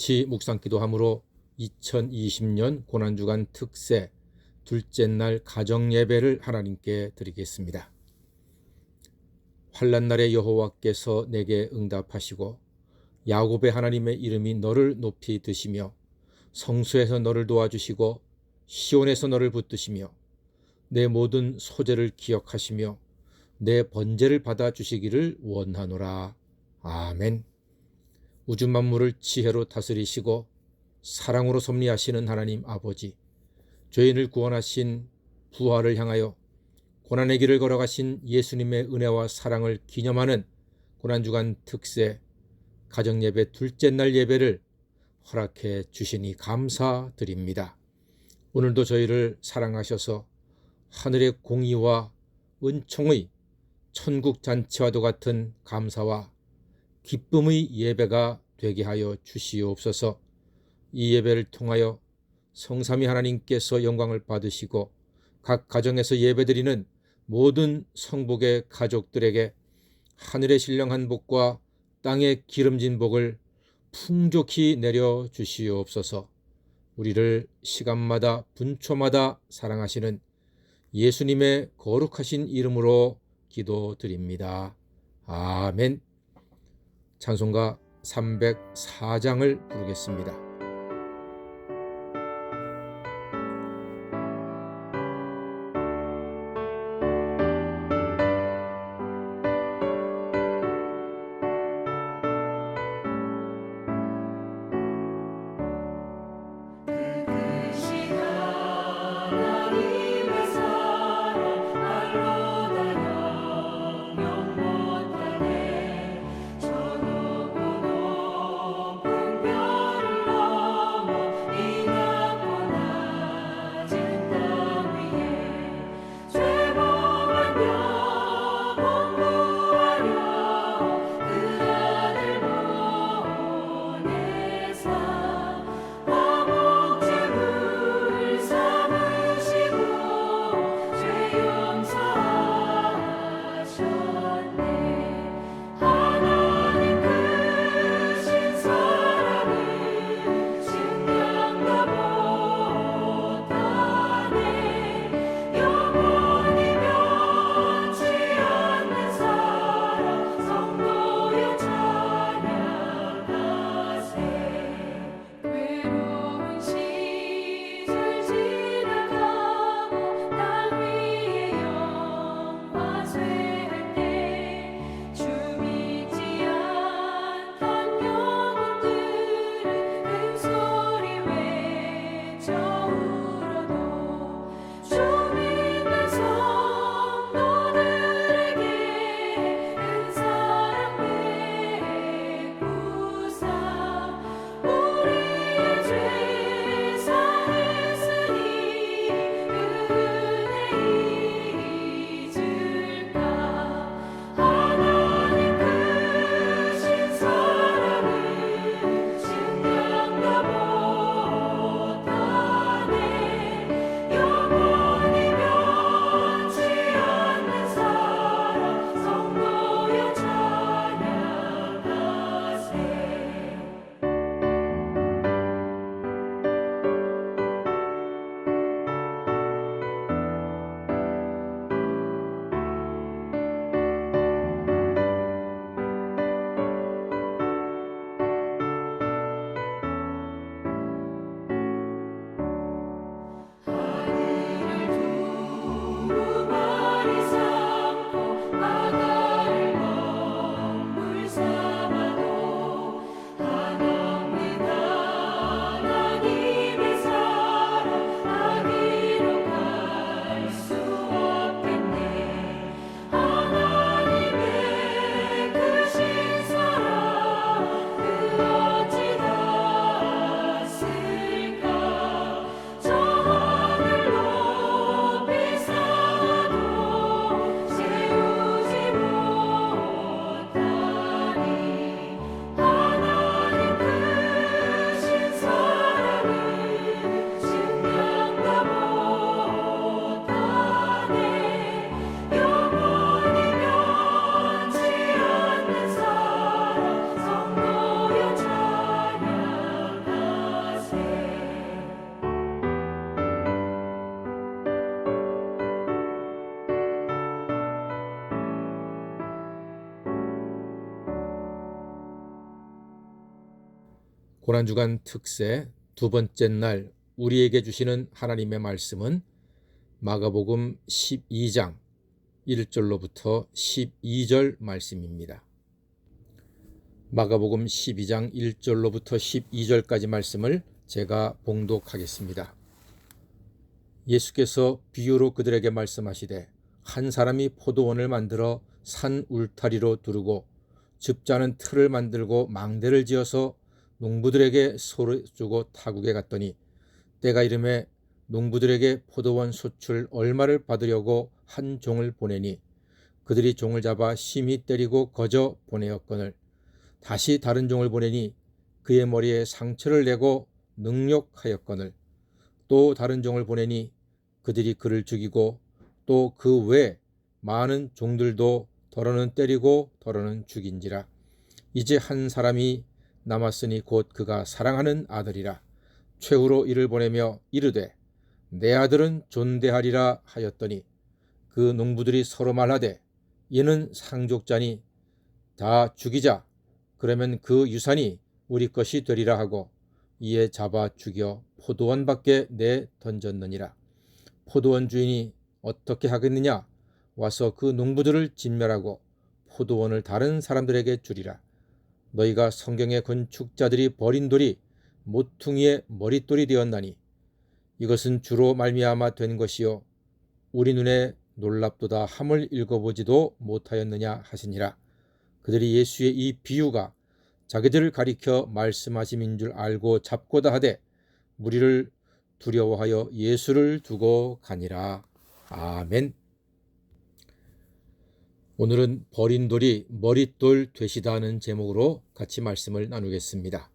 같이 묵상기도함으로 2020년 고난주간 특세 둘째 날 가정예배를 하나님께 드리겠습니다. 환난날에 여호와께서 내게 응답하시고 야곱의 하나님의 이름이 너를 높이 드시며 성소에서 너를 도와주시고 시온에서 너를 붙드시며 내 모든 소재를 기억하시며 내 번제를 받아주시기를 원하노라. 아멘. 우주 만물을 지혜로 다스리시고 사랑으로 섭리하시는 하나님 아버지, 죄인을 구원하신 부활을 향하여 고난의 길을 걸어가신 예수님의 은혜와 사랑을 기념하는 고난주간 특세 가정예배 둘째 날 예배를 허락해 주시니 감사드립니다. 오늘도 저희를 사랑하셔서 하늘의 공의와 은총의 천국 잔치와도 같은 감사와 기쁨의 예배가 되게 하여 주시옵소서. 이 예배를 통하여 성삼위 하나님께서 영광을 받으시고 각 가정에서 예배드리는 모든 성복의 가족들에게 하늘의 신령한 복과 땅의 기름진 복을 풍족히 내려 주시옵소서. 우리를 시간마다 분초마다 사랑하시는 예수님의 거룩하신 이름으로 기도드립니다. 아멘. 찬송가 304장을 부르겠습니다. 저 높은 별로 고난주간 특세 두 번째 날 우리에게 주시는 하나님의 말씀은 마가복음 12장 1절로부터 12절 말씀입니다. 마가복음 12장 1절로부터 12절까지 말씀을 제가 봉독하겠습니다. 예수께서 비유로 그들에게 말씀하시되 한 사람이 포도원을 만들어 산 울타리로 두르고 즙자는 틀을 만들고 망대를 지어서 농부들에게 소를 주고 타국에 갔더니 때가 이름에 농부들에게 포도원 소출 얼마를 받으려고 한 종을 보내니 그들이 종을 잡아 심히 때리고 거저 보내었거늘 다시 다른 종을 보내니 그의 머리에 상처를 내고 능욕하였거늘 또 다른 종을 보내니 그들이 그를 죽이고 또 그 외 많은 종들도 더러는 때리고 더러는 죽인지라. 이제 한 사람이 남았으니 곧 그가 사랑하는 아들이라. 최후로 이를 보내며 이르되 내 아들은 존대하리라 하였더니 그 농부들이 서로 말하되 이는 상족자니 다 죽이자. 그러면 그 유산이 우리 것이 되리라 하고 이에 잡아 죽여 포도원 밖에 내 던졌느니라. 포도원 주인이 어떻게 하겠느냐? 와서 그 농부들을 진멸하고 포도원을 다른 사람들에게 주리라. 너희가 성경의 건축자들이 버린 돌이 모퉁이의 머릿돌이 되었나니 이것은 주로 말미암아 된 것이요 우리 눈에 놀랍도다 함을 읽어보지도 못하였느냐 하시니라. 그들이 예수의 이 비유가 자기들을 가리켜 말씀하심인 줄 알고 잡고다 하되 무리를 두려워하여 예수를 두고 가니라. 아멘. 오늘은 버린 돌이 머릿돌 되시다는 제목으로 같이 말씀을 나누겠습니다.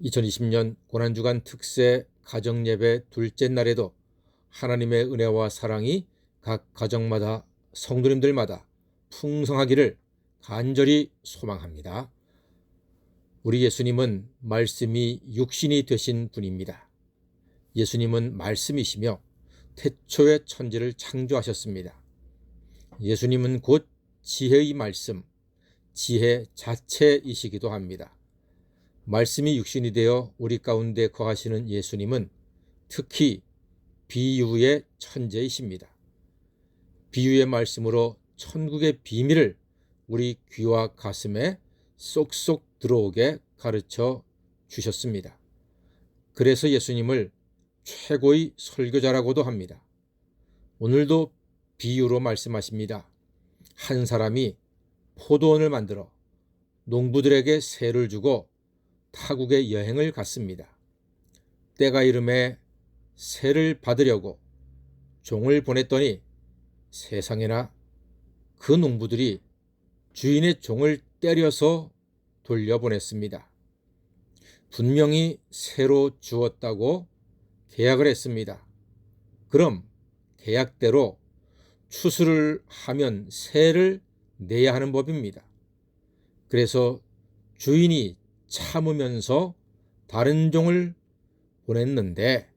2020년 고난주간 특세 가정예배 둘째 날에도 하나님의 은혜와 사랑이 각 가정마다 성도님들마다 풍성하기를 간절히 소망합니다. 우리 예수님은 말씀이 육신이 되신 분입니다. 예수님은 말씀이시며 태초에 천지를 창조하셨습니다. 예수님은 곧 지혜의 말씀, 지혜 자체이시기도 합니다. 말씀이 육신이 되어 우리 가운데 거하시는 예수님은 특히 비유의 천재이십니다. 비유의 말씀으로 천국의 비밀을 우리 귀와 가슴에 쏙쏙 들어오게 가르쳐 주셨습니다. 그래서 예수님을 최고의 설교자라고도 합니다. 오늘도 비유로 말씀하십니다. 한 사람이 포도원을 만들어 농부들에게 세를 주고 타국에 여행을 갔습니다. 때가 이름에 세를 받으려고 종을 보냈더니 세상에나 그 농부들이 주인의 종을 때려서 돌려보냈습니다. 분명히 세로 주었다고 계약을 했습니다. 그럼 계약대로 추수를 하면 세를 내야 하는 법입니다. 그래서 주인이 참으면서 다른 종을 보냈는데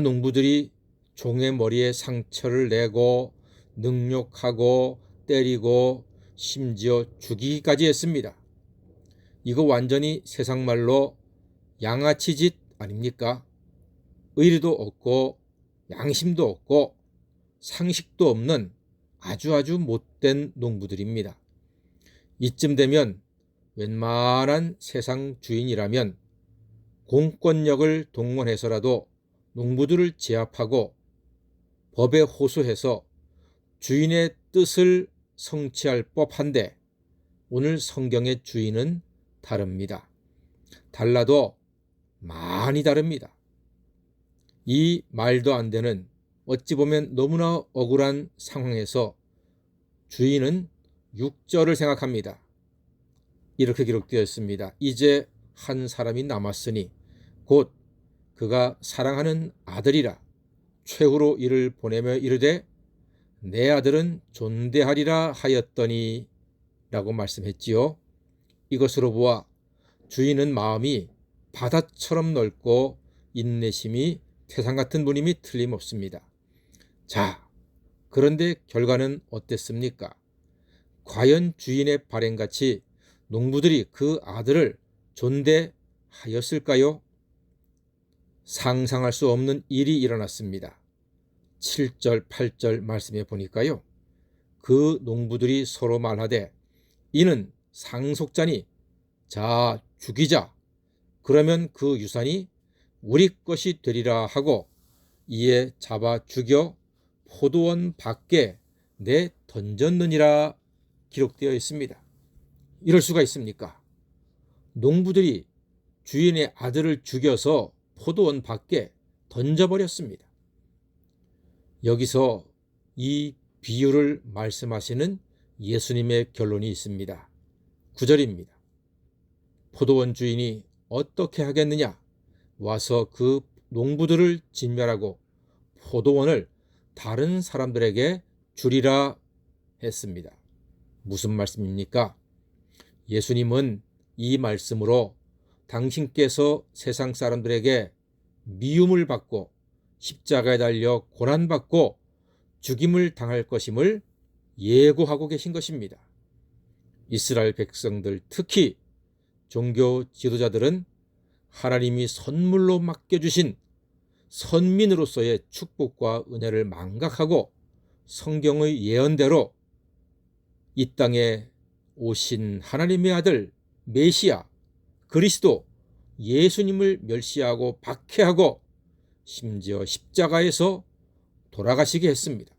농부들이 종의 머리에 상처를 내고 능욕하고 때리고 심지어 죽이기까지 했습니다. 이거 완전히 세상 말로 양아치 짓 아닙니까? 의리도 없고 양심도 없고 상식도 없는 아주 못된 농부들입니다. 이쯤 되면 웬만한 세상 주인이라면 공권력을 동원해서라도 농부들을 제압하고 법에 호소해서 주인의 뜻을 성취할 법한데 오늘 성경의 주인은 다릅니다. 달라도 많이 다릅니다. 이 말도 안 되는 어찌 보면 너무나 억울한 상황에서 주인은 6절을 생각합니다. 이렇게 기록되어 있습니다. 이제 한 사람이 남았으니 곧 그가 사랑하는 아들이라. 최후로 이를 보내며 이르되 내 아들은 존대하리라 하였더니 라고 말씀했지요. 이것으로 보아 주인은 마음이 바다처럼 넓고 인내심이 태산 같은 분임이 틀림없습니다. 자, 그런데 결과는 어땠습니까? 과연 주인의 발행같이 농부들이 그 아들을 존대했습니까? 하였을까요? 상상할 수 없는 일이 일어났습니다. 7절, 8절 말씀에 보니까요. 그 농부들이 서로 말하되 이는 상속자니 자 죽이자. 그러면 그 유산이 우리 것이 되리라 하고 이에 잡아 죽여 포도원 밖에 내 던졌느니라 기록되어 있습니다. 이럴 수가 있습니까? 농부들이 주인의 아들을 죽여서 포도원 밖에 던져버렸습니다. 여기서 이 비유를 말씀하시는 예수님의 결론이 있습니다. 9절입니다. 포도원 주인이 어떻게 하겠느냐? 와서 그 농부들을 진멸하고 포도원을 다른 사람들에게 주리라 했습니다. 무슨 말씀입니까? 예수님은 이 말씀으로 당신께서 세상 사람들에게 미움을 받고 십자가에 달려 고난받고 죽임을 당할 것임을 예고하고 계신 것입니다. 이스라엘 백성들, 특히 종교 지도자들은 하나님이 선물로 맡겨주신 선민으로서의 축복과 은혜를 망각하고 성경의 예언대로 이 땅에 오신 하나님의 아들 메시아 그리스도 예수님을 멸시하고 박해하고 심지어 십자가에서 돌아가시게 했습니다.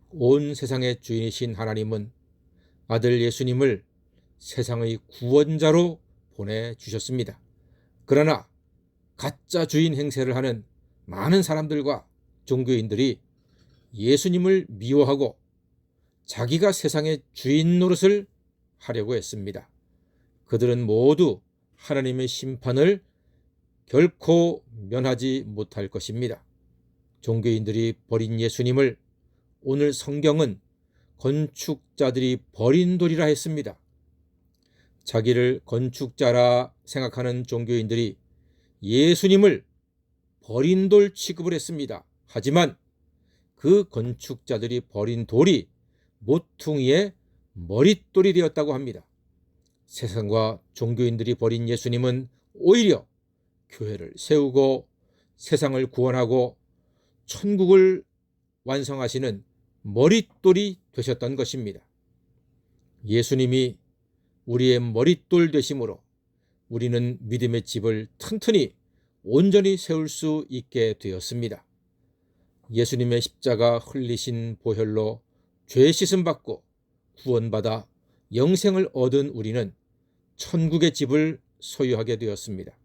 온 세상의 주인이신 하나님은 아들 예수님을 세상의 구원자로 보내주셨습니다. 그러나 가짜 주인 행세를 하는 많은 사람들과 종교인들이 예수님을 미워하고 자기가 세상의 주인 노릇을 하려고 했습니다. 그들은 모두 하나님의 심판을 결코 면하지 못할 것입니다. 종교인들이 버린 예수님을 오늘 성경은 건축자들이 버린 돌이라 했습니다. 자기를 건축자라 생각하는 종교인들이 예수님을 버린 돌 취급을 했습니다. 하지만 그 건축자들이 버린 돌이 모퉁이의 머릿돌이 되었다고 합니다. 세상과 종교인들이 버린 예수님은 오히려 교회를 세우고 세상을 구원하고 천국을 완성하시는 머릿돌이 되셨던 것입니다. 예수님이 우리의 머릿돌 되심으로 우리는 믿음의 집을 튼튼히 온전히 세울 수 있게 되었습니다. 예수님의 십자가 흘리신 보혈로 죄 씻음 받고 구원받아 영생을 얻은 우리는 천국의 집을 소유하게 되었습니다.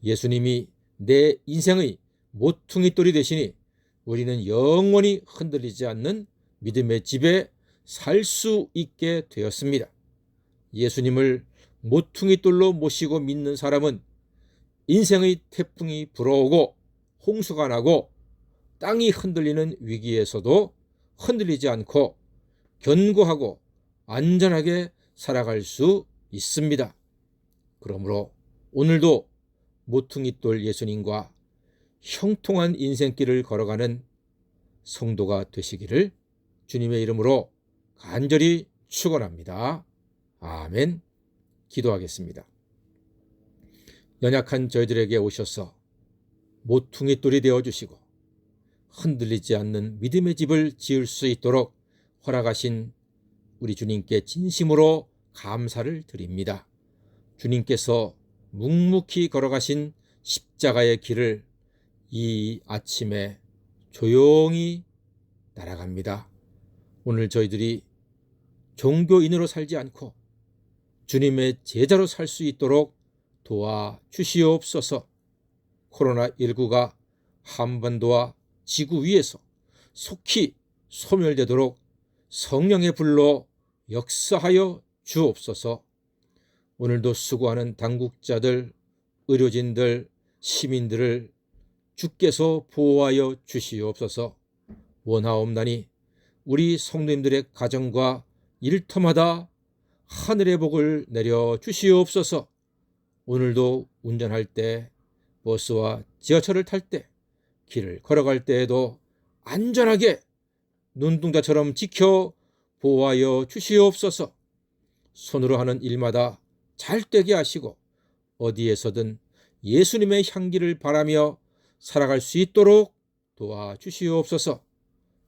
예수님이 내 인생의 모퉁이돌이 되시니 우리는 영원히 흔들리지 않는 믿음의 집에 살 수 있게 되었습니다. 예수님을 모퉁이돌로 모시고 믿는 사람은 인생의 태풍이 불어오고 홍수가 나고 땅이 흔들리는 위기에서도 흔들리지 않고 견고하고 안전하게 살아갈 수 있습니다. 그러므로 오늘도 모퉁이돌 예수님과 형통한 인생길을 걸어가는 성도가 되시기를 주님의 이름으로 간절히 축원합니다. 아멘. 기도하겠습니다. 연약한 저희들에게 오셔서 모퉁이돌이 되어주시고 흔들리지 않는 믿음의 집을 지을 수 있도록 허락하신 우리 주님께 진심으로 감사를 드립니다. 주님께서 묵묵히 걸어가신 십자가의 길을 이 아침에 조용히 날아갑니다. 오늘 저희들이 종교인으로 살지 않고 주님의 제자로 살 수 있도록 도와주시옵소서. 코로나19가 한반도와 지구 위에서 속히 소멸되도록 성령의 불로 역사하여 주옵소서. 오늘도 수고하는 당국자들, 의료진들, 시민들을 주께서 보호하여 주시옵소서. 원하옵나니 우리 성도님들의 가정과 일터마다 하늘의 복을 내려 주시옵소서. 오늘도 운전할 때, 버스와 지하철을 탈 때, 길을 걸어갈 때에도 안전하게 눈동자처럼 지켜 보호하여 주시옵소서. 손으로 하는 일마다 잘 되게 하시고 어디에서든 예수님의 향기를 바라며 살아갈 수 있도록 도와주시옵소서.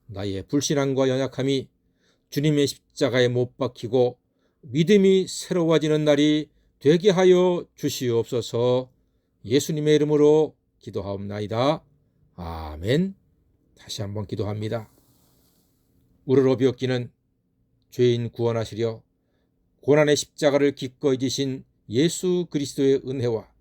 나의 불신앙과 연약함이 주님의 십자가에 못 박히고 믿음이 새로워지는 날이 되게 하여 주시옵소서. 예수님의 이름으로 기도하옵나이다. 아멘. 다시 한번 기도합니다. 우러러 비었기는 죄인 구원하시려 고난의 십자가를 기꺼이 지신 예수 그리스도의 은혜와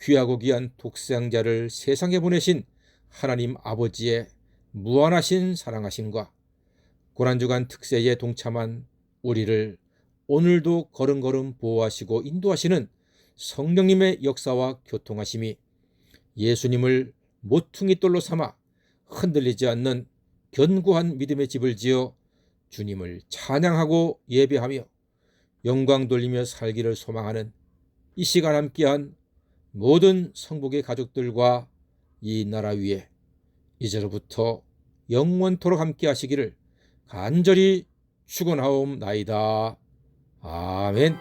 귀하고 귀한 독생자를 세상에 보내신 하나님 아버지의 무한하신 사랑하심과 고난주간 특세에 동참한 우리를 오늘도 걸음걸음 보호하시고 인도하시는 성령님의 역사와 교통하심이 예수님을 모퉁이돌로 삼아 흔들리지 않는 견고한 믿음의 집을 지어 주님을 찬양하고 예배하며 영광 돌리며 살기를 소망하는 이 시간 함께한 모든 성복의 가족들과 이 나라 위에 이제로부터 영원토록 함께 하시기를 간절히 축원하옵나이다. 아멘.